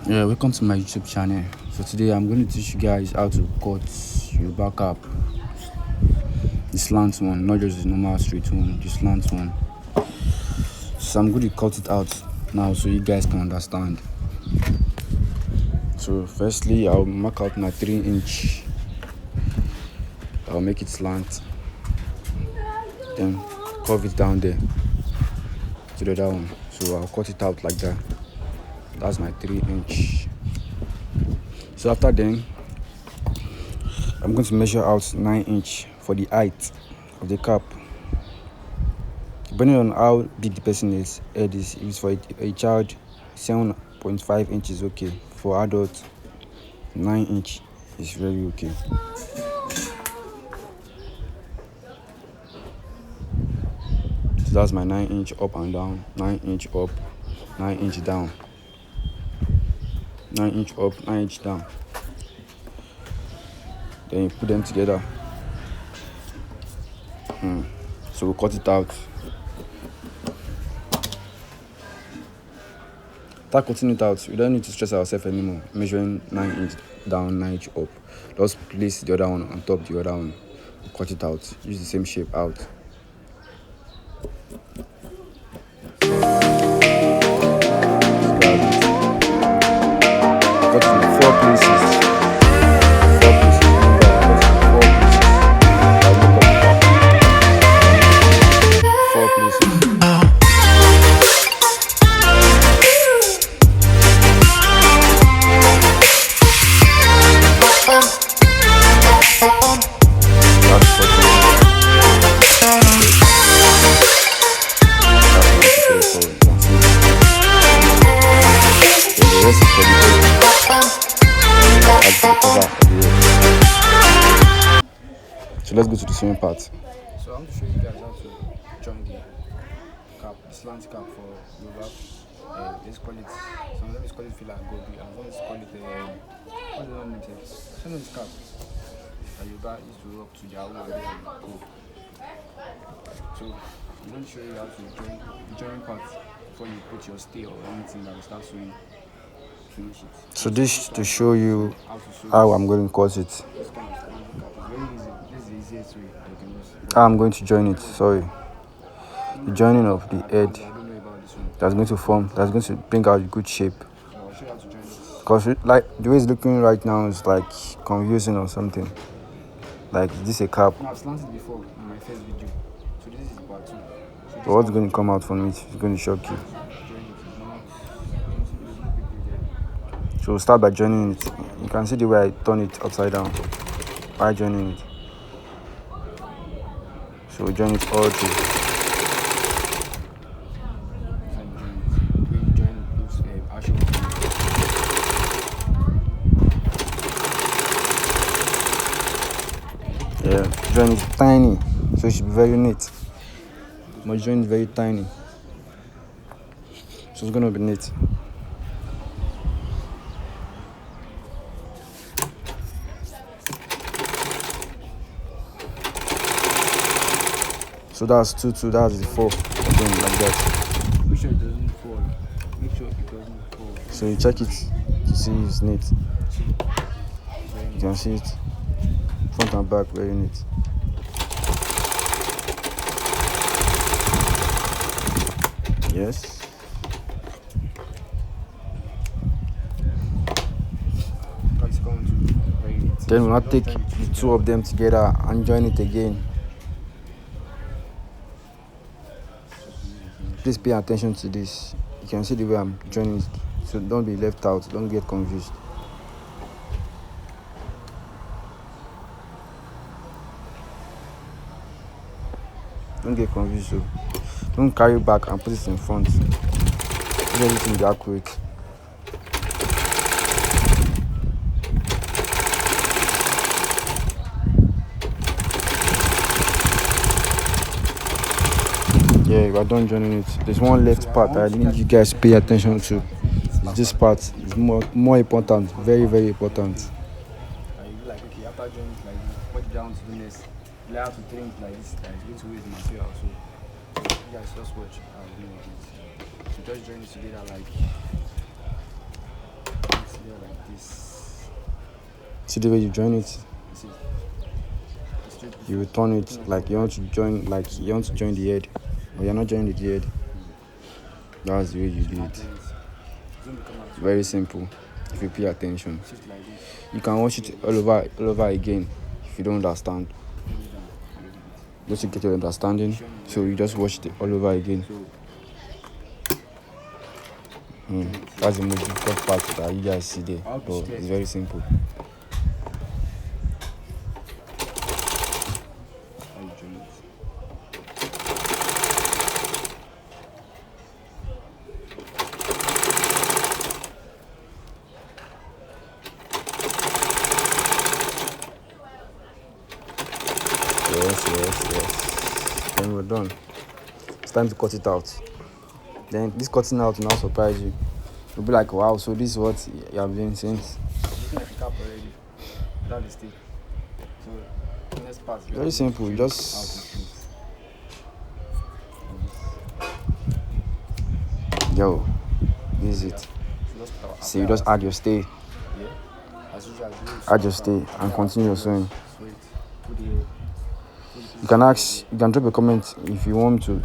Yeah, welcome to my YouTube channel. So today I'm going to teach you guys how to cut Yoruba cap, the slant one, not just the normal straight one, the slant one. So I'm going to cut it out now so you guys can understand. So firstly, I'll mark out my 3-inch. I'll make it slant, then curve it down there to the other one. So I'll cut it out like that. That's my 3-inch. So after then, I'm going to measure out 9-inch for the height of the cap. Depending on how big the person is, head is. If it's for a child, 7.5 inches okay. For adult, 9-inch is very okay. So that's my 9-inch up and down, 9-inch up, 9-inch down, 9-inch up, 9-inch down. Then you put them together. So we'll cut it out. After cutting it out, we don't need to stress ourselves anymore. Measuring 9-inch down, 9-inch up. Just place the other one on top of the other one. Cut it out. Use the same shape out. Cut it in 4 places. 4 places. Four places. I'll make up the top. 4 places. So let's go to the swimming part. So I want to show you guys how to join the cap, the slant cap for Yoruba. Let's call it, some of them call it fila gobi, and some call it what do you name it? Some of this cap that Yoruba used to rock to their own and go. So I'm going to show you how to join the joining part before you put your stay or anything that will start sewing. Finish it. So this to show you how I'm going to cut it. This kind of cap is very easy. This is the easiest way you can use. How I'm going to join it. Sorry, the joining of the head. That's going to form. That's going to bring out a good shape. So I'll show you how to join it. Because like the way it's looking right now is like confusing or something. Like is this a cap? I've slanted before in my first video. So this is part 2. So what's going to come out from it is going to shock you. So we'll start by joining it. You can see the way I turn it upside down by joining it. So we join it all through. Yeah, join is tiny, so it should be very neat. My joint is very tiny, so it's gonna be neat. So that's 2, that's the 4. Again, like that. Make sure it doesn't fall. Make sure it doesn't fall. So you check it to see if it's neat. You can see it front and back, very neat. Yes. Then we'll not take the 2 of them together and join it again. Please pay attention to this. You can see the way I'm joining it, so don't be left out, don't get confused. Don't get confused, so don't carry back and put it in front. Let everything be accurate. Yeah, we're done joining it. There's one left part I need you guys to pay attention to. It's this part. It's more important. Very, very important. Like, okay, after joining it like this, put it down to the next. You have to train it like this. It's going to waste material. So you guys just watch how I do it. So just join it together like See the way you join it. See, You will turn it like you want to join the head, but you're not joining the head. That's the way you do it. Very simple. If you pay attention, shift like this. you can watch it all over again. If you don't understand, just to get your understanding, so you just watch it all over again. That's the most difficult part that you guys see there, but it's very simple. Yes. Then we're done. It's time to cut it out. Then this cutting out will now surprise you. You'll be like, wow, so this is what you have been since. Looking at the cap already. Without the stick. So next part. Very simple. You just this is it. So you just add your stay. Add your stay and continue your sewing. You can drop a comment if you want to